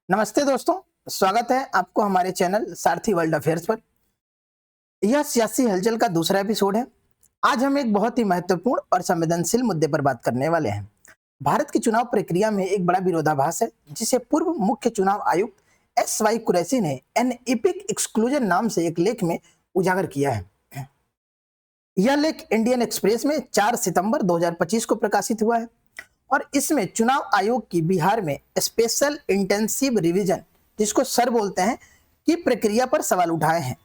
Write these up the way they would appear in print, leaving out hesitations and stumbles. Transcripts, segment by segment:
नमस्ते दोस्तों, स्वागत है आपको हमारे चैनल सारथी वर्ल्ड अफेयर्स पर। यह सियासी हलचल का दूसरा एपिसोड है। आज हम एक बहुत ही महत्वपूर्ण और संवेदनशील मुद्दे पर बात करने वाले हैं। भारत की चुनाव प्रक्रिया में एक बड़ा विरोधाभास है, जिसे पूर्व मुख्य चुनाव आयुक्त एस वाई कुरैशी ने एन इपिक एक्सक्लूजन नाम से एक लेख में उजागर किया है। यह लेख इंडियन एक्सप्रेस में 4 सितंबर 2025 को प्रकाशित हुआ है और इसमें चुनाव आयोग की बिहार में स्पेशल इंटेंसिव रिवीजन, जिसको सर बोलते हैं, की प्रक्रिया पर सवाल उठाए हैं।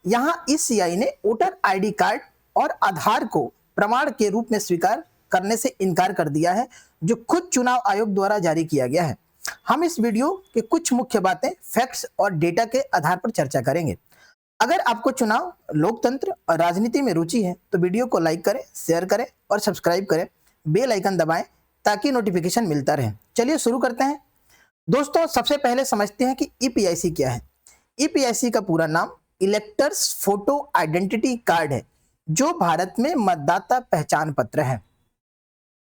यहां ईसीआई ने वोटर आईडी कार्ड और आधार को प्रमाण के रूप में स्वीकार करने से इनकार कर दिया है, जो खुद चुनाव आयोग द्वारा जारी किया गया है। हम इस वीडियो के कुछ मुख्य बातें, फैक्ट्स और डेटा के आधार पर चर्चा करेंगे। अगर आपको चुनाव, लोकतंत्र और राजनीति में रुचि है तो वीडियो को लाइक करें, शेयर करें और सब्सक्राइब करें। बेल आइकन दबाएं ताकि नोटिफिकेशन मिलता रहे। चलिए शुरू करते हैं। दोस्तों, सबसे पहले समझते हैं कि ईपीआईसी क्या है। ईपीआईसी का पूरा नाम इलेक्टर्स फोटो आइडेंटिटी कार्ड है, जो भारत में मतदाता पहचान पत्र है।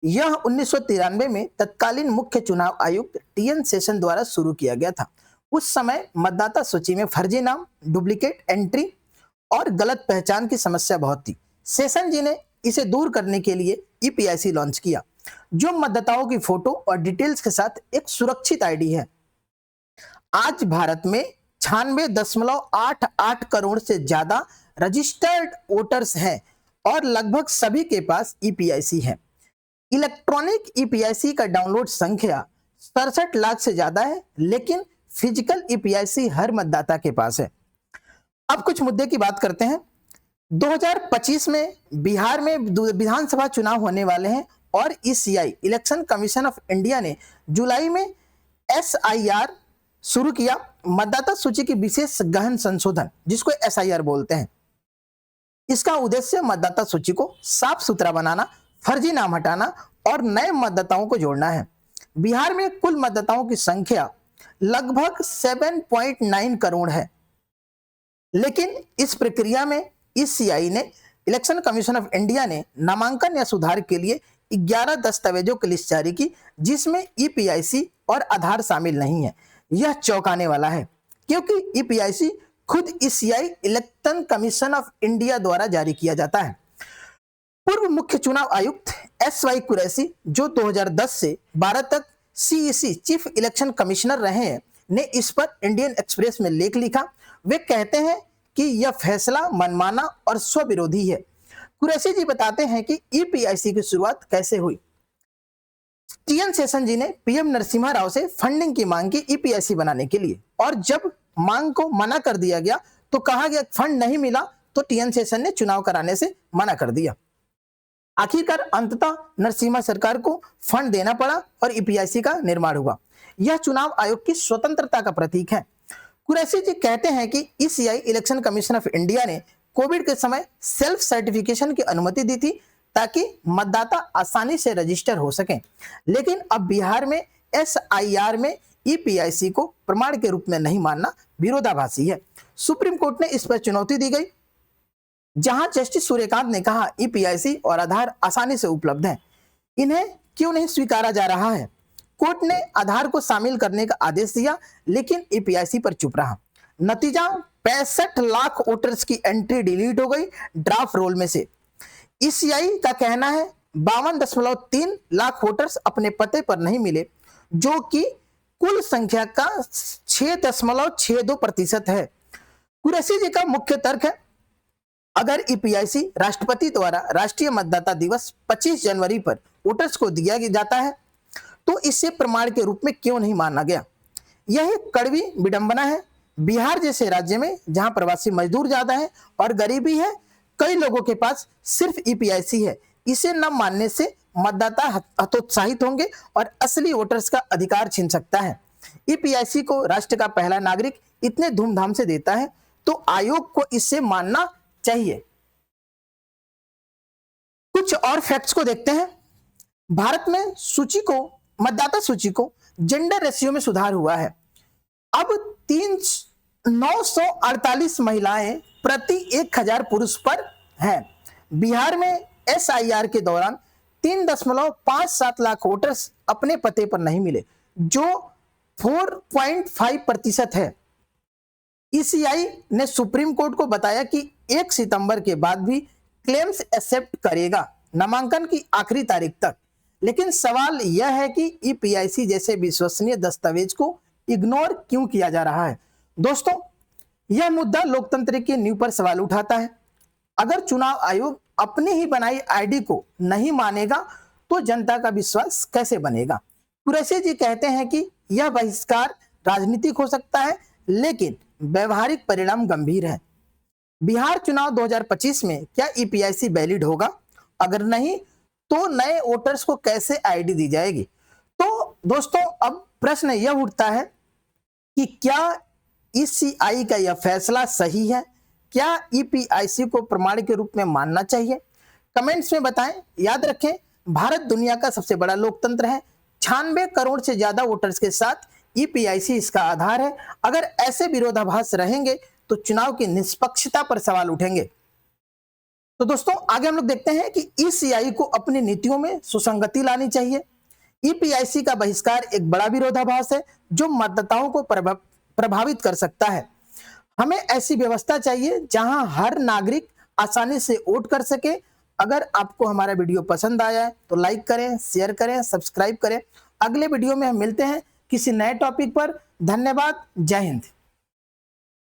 यह 1993 में तत्कालीन मुख्य चुनाव आयुक्त टीएन शेषन द्वारा शुरू किया गया था। उस समय मतदाता सूची में फर्जी नाम, डुप्लीकेट एंट्री और गलत पहचान की समस्या बहुत थी। शेषन जी ने इसे दूर करने के लिए ईपीआईसी लॉन्च किया, जो मतदाताओं की फोटो और डिटेल्स के साथ एक सुरक्षित आईडी है। आज भारत में 96.88 करोड़ से ज्यादा रजिस्टर्ड वोटर्स हैं और लगभग सभी के पास ईपीआईसी है। इलेक्ट्रॉनिक ईपीआईसी का डाउनलोड संख्या 67 लाख से ज्यादा है, लेकिन फिजिकल ईपीआईसी हर मतदाता के पास है। अब कुछ मुद्दे की बात करते हैं। 2025 में बिहार में विधानसभा चुनाव होने वाले हैं और ECI election commission of India ने जुलाई में एसआईआर शुरू किया, मतदाता सूची की विशेष गहन संशोधन, जिसको एसआईआर बोलते हैं। इसका उद्देश्य मतदाता सूची को साफ सुथरा बनाना, फर्जी नाम हटाना और नए मतदाताओं को जोड़ना है। बिहार में कुल मतदाताओं की संख्या लगभग 7.9 करोड़ है, लेकिन इस प्रक्रिया में ईसीआई ने, इलेक्शन कमीशन ऑफ इंडिया ने, नामांकन या सुधार के लिए 11 दस्तावेजों की लिस्ट जारी की, जिसमें ईपीआईसी और आधार शामिल नहीं है। यह चौंकाने वाला है, क्योंकि ईपीआईसी खुद ECI election commission of India द्वारा जारी किया जाता है। पूर्व मुख्य चुनाव आयुक्त एस वाई कुरैशी, जो 2010 से 12 तक सीईसी चीफ इलेक्शन कमिश्नर रहे हैं, ने इस पर इंडियन एक्सप्रेस में लेख लिखा। वे कहते हैं कि यह फैसला मनमाना और स्वविरोधी है। कुरैशी जी बताते हैं कि ईपीआईसी की शुरुआत कैसे हुई। टीएन शेषन जी ने पीएम नरसिम्हा राव से फंडिंग की मांग की ईपीआईसी बनाने के लिए, और जब मांग को मना कर दिया गया तो कहा गया फंड नहीं मिला, तो टीएन शेषन ने चुनाव कराने से मना कर दिया। आखिरकार अंततः नरसिम्हा सरकार को फंड देना पड़ा और ईपीआईसी का निर्माण हुआ। यह चुनाव आयोग की स्वतंत्रता का प्रतीक है। कुरैशी जी कहते हैं कि ECI election commission of India ने कोविड के समय सेल्फ सर्टिफिकेशन की अनुमति दी थी, ताकि मतदाता आसानी से रजिस्टर हो सकें, लेकिन अब बिहार में एसआईआर में ईपीआईसी को प्रमाण के रूप में नहीं मानना विरोधाभासी है। सुप्रीम कोर्ट ने इस पर चुनौती दी गई, जहां जस्टिस सूर्यकांत ने कहा ईपीआईसी और आधार आसानी से उपलब्ध हैं, इन्हें क्यों नहीं स्वीकारा जा रहा है। कोर्ट ने आधार को शामिल करने का आदेश दिया, लेकिन ईपीआईसी पर चुप रहा। नतीजा 65 लाख वोटर्स की एंट्री डिलीट हो गई ड्राफ्ट रोल में से। ईसीआई का कहना है 52.3 लाख वोटर्स अपने पते पर नहीं मिले, जो कि कुल संख्या का 6.62% है। कुरैशी जी का मुख्य तर्क है, अगर ईपीआईसी राष्ट्रपति द्वारा राष्ट्रीय मतदाता दिवस 25 जनवरी पर वोटर्स को दिया जाता है, तो इसे प्रमाण के रूप में क्यों नहीं माना गया। यह एक कड़वी विडंबना है। बिहार जैसे राज्य में, जहां प्रवासी मजदूर ज्यादा है और गरीबी है, कई लोगों के पास सिर्फ ईपीआईसी है। इसे न मानने से मतदाता हतोत्साहित होंगे और असली वोटर्स का अधिकार छीन सकता है। ईपीआईसी को राष्ट्र का पहला नागरिक इतने धूमधाम से देता है, तो आयोग को इसे मानना चाहिए। कुछ और फैक्ट्स को देखते हैं। भारत में मतदाता सूची को जेंडर रेशियो में सुधार हुआ है। अब 948 महिलाएं प्रति 1000 पुरुष पर हैं। बिहार में एसआईआर के दौरान 3.57 लाख वोटर्स अपने पते पर नहीं मिले, जो 4.5% है। ईसीआई ने सुप्रीम कोर्ट को बताया कि 1 सितंबर के बाद भी क्लेम्स एक्सेप्ट करेगा नामांकन की आखिरी तारीख तक। लेकिन सवाल यह है कि ईपीआईसी जैसे विश्वसनीय दस्तावेज को इग्नोर क्यों किया जा रहा है। दोस्तों, यह मुद्दा लोकतंत्र की नींव पर सवाल उठाता है। अगर चुनाव आयोग अपनी ही बनाई आईडी को नहीं मानेगा तो जनता का विश्वास कैसे बनेगा। कुरैशी जी कहते हैं कि यह बहिष्कार राजनीतिक हो सकता है, लेकिन व्यवहारिक परिणाम गंभीर है। बिहार चुनाव 2025 में क्या ईपीआईसी वैलिड होगा? अगर नहीं तो नए वोटर्स को कैसे आईडी दी जाएगी? तो दोस्तों, अब प्रश्न यह उठता है कि क्या ईसीआई का यह फैसला सही है? क्या ईपीआईसी को प्रमाण के रूप में मानना चाहिए? कमेंट्स में बताएं। याद रखें, भारत दुनिया का सबसे बड़ा लोकतंत्र है। 96 करोड़ से ज्यादा वोटर्स के साथ ईपीआईसी इसका आधार है। अगर ऐसे विरोधाभास रहेंगे तो चुनाव की निष्पक्षता पर सवाल उठेंगे। तो दोस्तों, आगे हम लोग देखते हैं कि ईसीआई को अपनी नीतियों में सुसंगति लानी चाहिए। ईपीआईसी का बहिष्कार एक बड़ा विरोधाभास है जो मतदाताओं को प्रभावित कर सकता है। हमें ऐसी व्यवस्था चाहिए जहां हर नागरिक आसानी से वोट कर सके। अगर आपको हमारा वीडियो पसंद आया है तो लाइक करें, शेयर करें, सब्सक्राइब करें। अगले वीडियो में हम मिलते हैं किसी नए टॉपिक पर। धन्यवाद। जय हिंद।